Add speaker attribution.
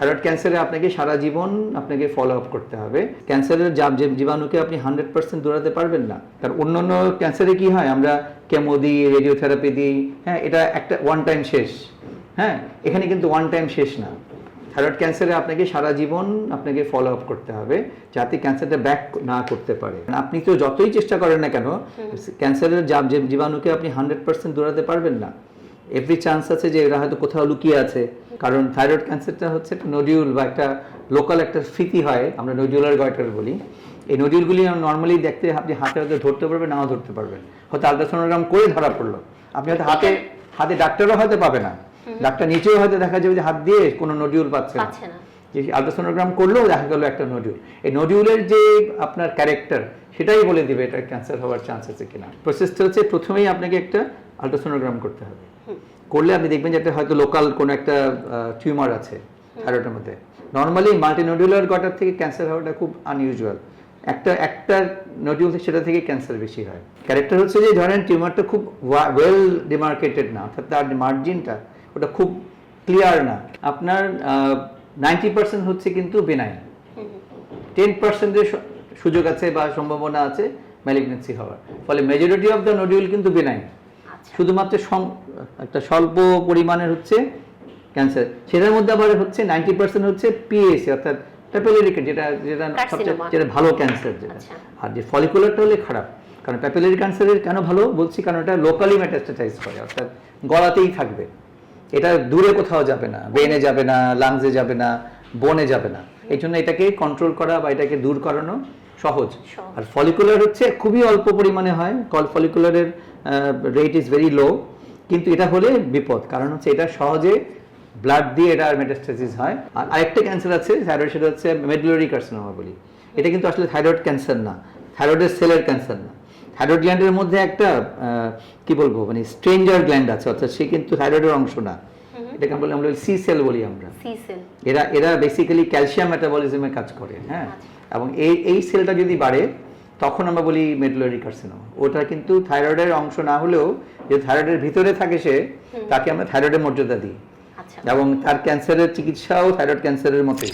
Speaker 1: Thyroid ক্যান্সারে আপনাকে সারা জীবন আপনাকে ফলো আপ করতে হবে। ক্যান্সারের জীবাণুকে আপনি 100% দৌড়াতে পারবেন না। কারণ অন্যান্য ক্যান্সারে কি হয়, আমরা কেমো দিই, রেডিওথেরাপি দিই, হ্যাঁ, এটা একটা ওয়ান টাইম শেষ। হ্যাঁ, এখানে কিন্তু ওয়ান টাইম শেষ না। থাইরয়েড ক্যান্সারে আপনাকে সারা জীবন আপনাকে ফলো আপ করতে হবে যাতে ক্যান্সারটা ব্যাক না করতে পারে। আপনি তো যতই চেষ্টা করেন না কেন, ক্যান্সারের জীবাণুকে আপনি 100% দৌড়াতে পারবেন না। এভরি চান্স আছে যে এরা হয়তো কোথাও লুকিয়ে আছে। কারণ থাইরয়েড ক্যান্সারটা হচ্ছে একটা নডিউল বা একটা লোকাল একটা স্ফীতি হয়, আমরা নডিউলার গয়টার বলি। এই নডিউলগুলি নর্মালি দেখতে আপনি হাতে হয়তো ধরতে পারবেন, নাও ধরতে পারবেন। হয়তো আলট্রাসোনোগ্রাম করে ধরা পড়লো, আপনি হয়তো হাতে ডাক্তারও হয়তো পাবে না, ডাক্তার নিচেও হয়তো দেখা যাবে যে হাত দিয়ে কোনো নডিউল পাচ্ছে না। আলট্রাসোনোগ্রাম করলেও দেখা গেল একটা নডিউল। এই নডিউলের যে আপনার ক্যারেক্টার সেটাই বলে দিবে এটা ক্যান্সার হওয়ার চান্স আছে কিনা। প্রসেসটা হচ্ছে প্রথমেই আপনাকে একটা আলট্রাসোনোগ্রাম করতে হবে। করলে আপনি দেখবেন যে একটা হয়তো লোকাল কোনো একটা টিউমার আছে থাইরয়েডের মধ্যে। নর্মালি মাল্টিনোডুলার গটার থেকে ক্যান্সার হওয়াটা খুব আনইউজুয়াল। একটা নডিউল সেটা থেকে ক্যান্সার বেশি হয়। ক্যারেক্টার হচ্ছে যে ধরেন টিউমারটা খুব ওয়েল ডিমার্কেটেড না, অর্থাৎ তার মার্জিনটা ওটা খুব ক্লিয়ার না। আপনার 90% হচ্ছে কিন্তু বেনাইন, 10% সুযোগ আছে বা সম্ভাবনা আছে ম্যালিগনেন্সি হওয়ার। ফলে মেজরিটি অফ দ্য নডিউল কিন্তু বেনাইন, শুধুমাত্র একটা স্বল্প পরিমাণের হচ্ছে ক্যান্সার। সেটার মধ্যে আবার হচ্ছে 90% হচ্ছে পিএসি, অর্থাৎ প্যাপিলারি, যেটা সবচেয়ে ভালো ক্যান্সার যেটা। আর যে ফলিকুলারটা হলে খারাপ। কারণ প্যাপিলারি ক্যান্সারের কেন ভালো বলছি, কারণ এটা লোকালি মেটাস্টেসাইজ করে, অর্থাৎ গলাতেই থাকবে, এটা দূরে কোথাও যাবে না, ব্রেনে যাবে না, লাংসে যাবে না, বোনে যাবে না। এই জন্য এটাকে কন্ট্রোল করা বা এটাকে দূর করানো সহজ। আর ফলিকুলার হচ্ছে খুবই অল্প পরিমাণে হয়, ফলিকুলারের রেট ইজ ভেরি লো, কিন্তু এটা হলে বিপদ। কারণ হচ্ছে এটা সহজে ব্লাড দিয়ে এটা মেটাস্টেসিস হয়। আর আরেকটা ক্যান্সার আছে থাইরয়েড, সেটা হচ্ছে মেডুলারি কার্সিনোমা বলি। এটা কিন্তু আসলে থাইরয়েড ক্যান্সার না, থাইরয়েডের সেলের ক্যান্সার না। থাইরয়েড গ্ল্যান্ডের মধ্যে একটা কি বলবো, মানে স্ট্রেঞ্জার গ্ল্যান্ড আছে, অর্থাৎ সে কিন্তু থাইরয়েডের অংশ না। এটাকে আমরা সি সেল বলি আমরা। এরা বেসিক্যালি ক্যালসিয়াম মেটাবলিজমে কাজ করে। হ্যাঁ, এবং এই সেলটা যদি বাড়ে তখন আমরা বলি মেডুলারি কার্সিনোমা। ওটা কিন্তু থাইরয়েডের অংশ না হলেও যে থাইরয়েডের ভিতরে থাকে সে, তাকে আমরা থাইরয়েডের মর্যাদা দিই। এবং তার ক্যান্সারের চিকিৎসাও থাইরয়েড ক্যান্সারের মতোই।